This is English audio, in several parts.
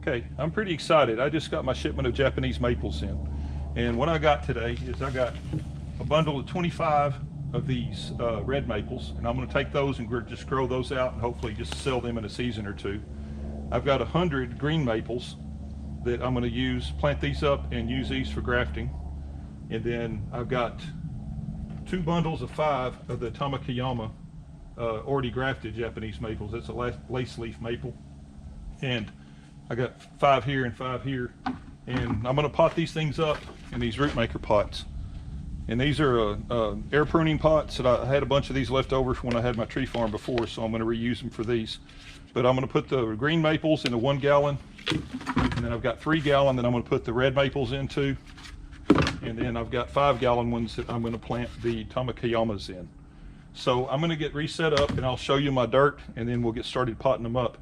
Okay, I'm pretty excited. I just got my shipment of Japanese maples in. And what I got today is I got a bundle of 25 of these red maples, and I'm going to take those and just grow those out and hopefully just sell them in a season or two. I've got 100 green maples that I'm going to plant these up and use these for grafting. And then I've got 2 bundles of 5 of the Tamukeyama already grafted Japanese maples. That's a lace leaf maple. And I got 5 here and 5 here. And I'm going to pot these things up in these Rootmaker pots. And these are air pruning pots that I had a bunch of these left over from when I had my tree farm before, so I'm going to reuse them for these. But I'm going to put the green maples in a 1 gallon, and then I've got 3 gallon that I'm going to put the red maples into, and then I've got 5 gallon ones that I'm going to plant the Tamukeyamas in. So I'm going to get reset up and I'll show you my dirt, and then we'll get started potting them up.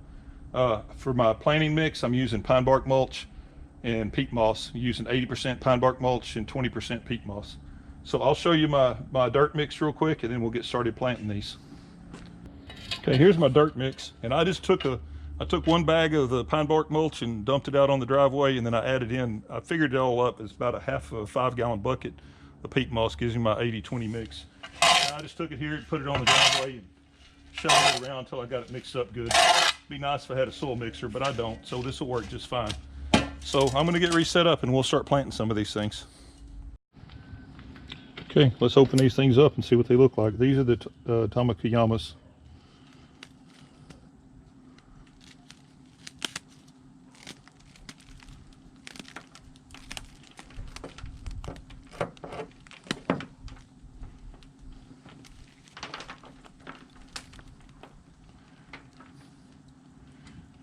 For my planting mix, I'm using pine bark mulch and peat moss. I'm using 80% pine bark mulch and 20% peat moss. So I'll show you my dirt mix real quick, and then we'll get started planting these. Okay, here's my dirt mix, and I just took 1 bag of the pine bark mulch and dumped it out on the driveway, and then I added in, I figured it all up, it's about a half of a 5 gallon bucket of peat moss, gives me my 80-20 mix. And I just took it here and put it on the driveway and shoveled it around until I got it mixed up good. It'd be nice if I had a soil mixer, but I don't, so this will work just fine. So I'm gonna get reset up and we'll start planting some of these things. Okay, let's open these things up and see what they look like. These are the Tamukeyamas.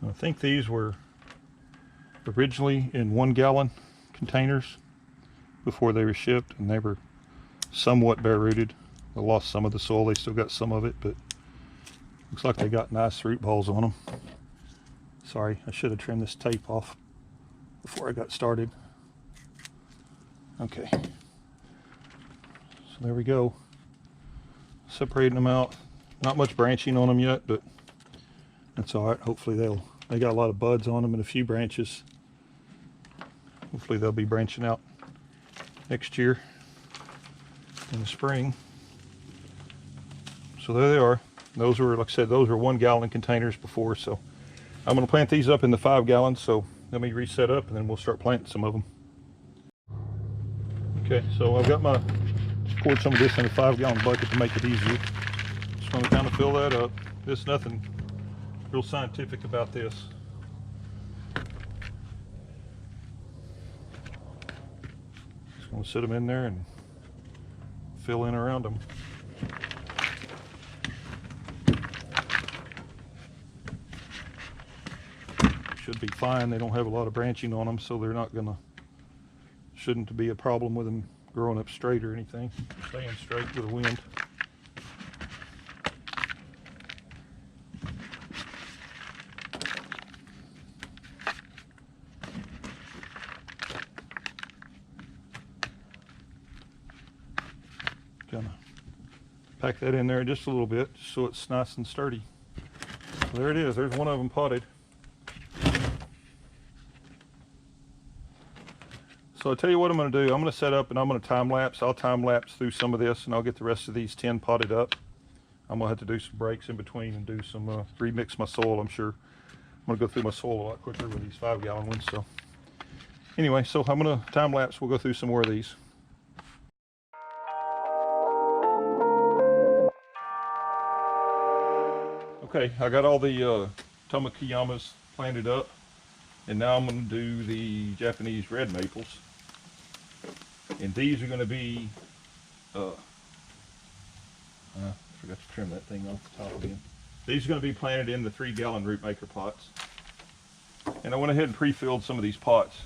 I think these were originally in 1 gallon containers before they were shipped, and they were somewhat bare rooted. They lost some of the soil, they still got some of it, but looks like they got nice root balls on them. Sorry, I should have trimmed this tape off before I got started. Okay, so there we go. Separating them out. Not much branching on them yet, but that's all right. Hopefully they got a lot of buds on them and a few branches. Hopefully they'll be branching out next year in the spring. So there they are. Those were, like I said, those were 1 gallon containers before, so I'm going to plant these up in the 5 gallons. So let me reset up and then we'll start planting some of them. Okay, so I've got poured some of this in a 5 gallon bucket to make it easier. Just going to kind of fill that up. There's nothing real scientific about this. Just going to sit them in there and fill in around them. Should be fine. They don't have a lot of branching on them, so they're not shouldn't be a problem with them growing up straight or anything, staying straight with the wind. Gonna pack that in there just a little bit so it's nice and sturdy. So there it is. There's one of them potted. So I'll tell you what I'm going to do. I'm going to set up and I'm going to time lapse. I'll time lapse through some of this and I'll get the rest of these 10 potted up. I'm going to have to do some breaks in between and do some remix my soil. I'm sure I'm going to go through my soil a lot quicker with these 5 gallon ones. So anyway, so I'm going to time lapse. We'll go through some more of these. Okay, I got all the Tamukeyamas planted up, and now I'm going to do the Japanese red maples. And these are going to be, I forgot to trim that thing off the top again. These are going to be planted in the 3 gallon Rootmaker pots. And I went ahead and pre-filled some of these pots.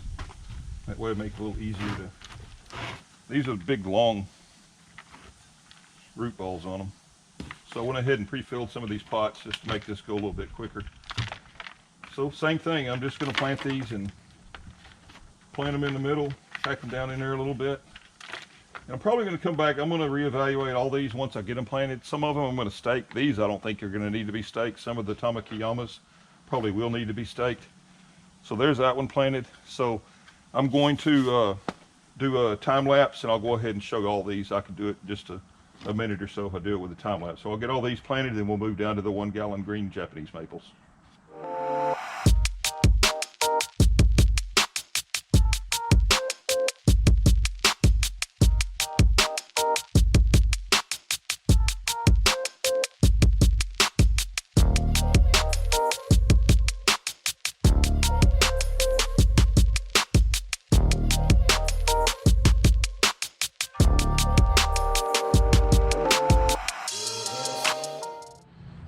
That way it makes it a little easier to, these are big long root balls on them. So I went ahead and pre-filled some of these pots just to make this go a little bit quicker. So same thing, I'm just going to plant these and plant them in the middle, pack them down in there a little bit. And I'm probably going to come back, I'm going to reevaluate all these once I get them planted. Some of them I'm going to stake. These I don't think are going to need to be staked. Some of the Tamukeyamas probably will need to be staked. So there's that one planted. So I'm going to do a time lapse, and I'll go ahead and show you all these. I can do it just a minute or so if I do it with a time lapse. So I'll get all these planted, then we'll move down to the 1 gallon green Japanese maples.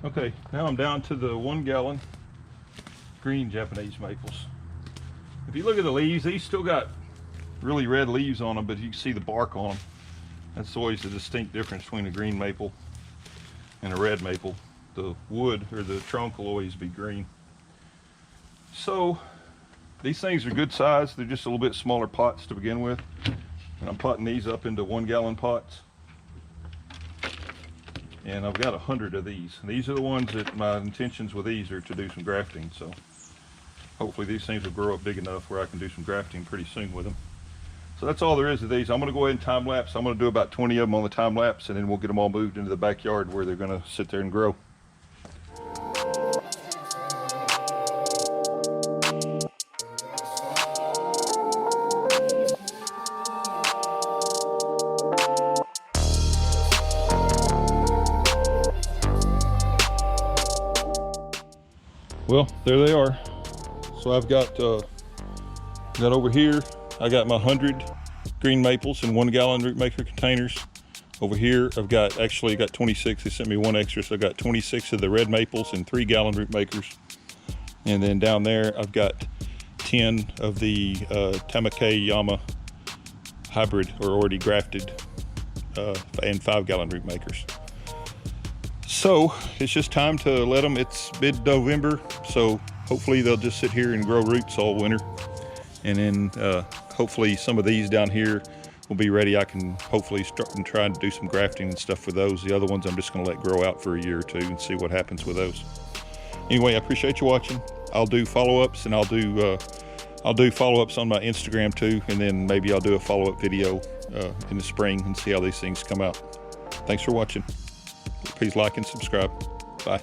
Okay, now I'm down to the 1 gallon green Japanese maples. If you look at the leaves, these still got really red leaves on them, but you can see the bark on them. That's always the distinct difference between a green maple and a red maple. The wood, or the trunk, will always be green. So these things are good size. They're just a little bit smaller pots to begin with. And I'm potting these up into 1 gallon pots. And I've got 100 of these. And these are the ones that my intentions with these are to do some grafting. So hopefully these things will grow up big enough where I can do some grafting pretty soon with them. So that's all there is to these. I'm going to go ahead and time lapse. I'm going to do about 20 of them on the time lapse, and then we'll get them all moved into the backyard where they're going to sit there and grow. Well, there they are. So I've got over here, I got my 100 green maples in 1 gallon Rootmaker containers. Over here, I've got 26. They sent me one extra, so I got 26 of the red maples in 3 gallon Rootmakers. And then down there, I've got 10 of the Tamukeyama hybrid, or already grafted, and 5 gallon Rootmakers. So it's just time to let them. It's mid-November, so hopefully they'll just sit here and grow roots all winter. And then hopefully some of these down here will be ready. I can hopefully start and try to do some grafting and stuff for those. The other ones I'm just going to let grow out for a year or two and see what happens with those. Anyway, I appreciate you watching. I'll do follow-ups, and I'll do follow-ups on my Instagram too, and then maybe I'll do a follow-up video in the spring and see how these things come out. Thanks for watching. Please like and subscribe. Bye.